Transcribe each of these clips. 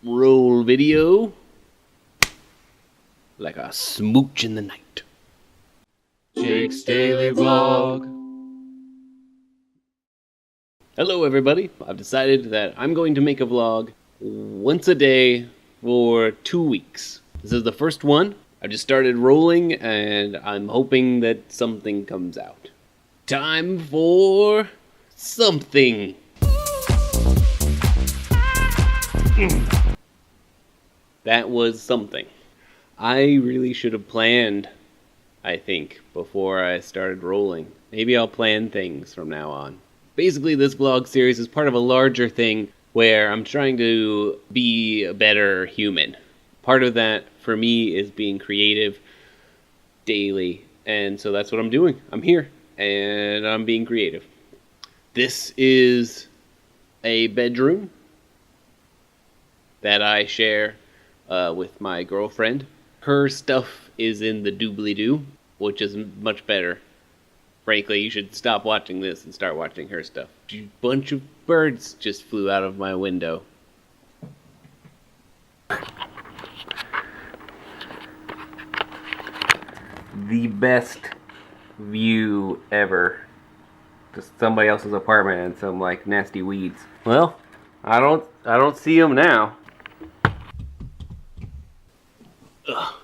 Roll video like a smooch in the night. Jake's Daily Vlog. Hello everybody, I've decided that I'm going to make a vlog once a day for 2 weeks. This is the first one. I've just started rolling and I'm hoping that something comes out. Time for something. That was something. I really should have planned, I think, before I started rolling. Maybe I'll plan things from now on. Basically, this vlog series is part of a larger thing where I'm trying to be a better human. Part of that, for me, is being creative daily. And so that's what I'm doing. I'm here, and I'm being creative. This is a bedroom that I share with my girlfriend. Her stuff is in the doobly-doo, which is much better. Frankly, you should stop watching this and start watching her stuff. A bunch of birds just flew out of my window. The best view ever. Just somebody else's apartment and some like nasty weeds. Well, I don't see them now. Ugh.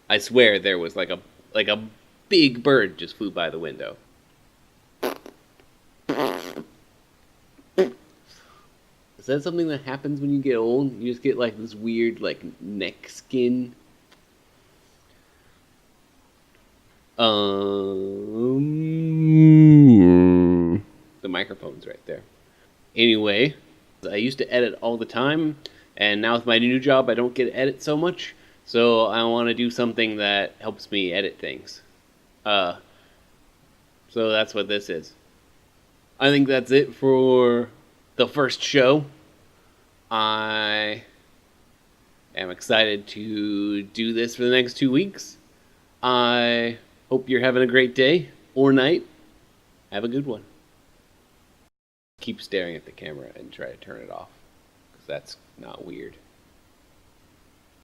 I swear there was like a big bird just flew by the window. Is that something that happens when you get old? You just get like this weird like neck skin. The microphone's right there. Anyway, I used to edit all the time, and now with my new job I don't get to edit so much. So I want to do something that helps me edit things. So that's what this is. I think that's it for the first show. I am excited to do this for the next 2 weeks. I hope you're having a great day or night. Have a good one. Keep staring at the camera and try to turn it off, because that's not weird.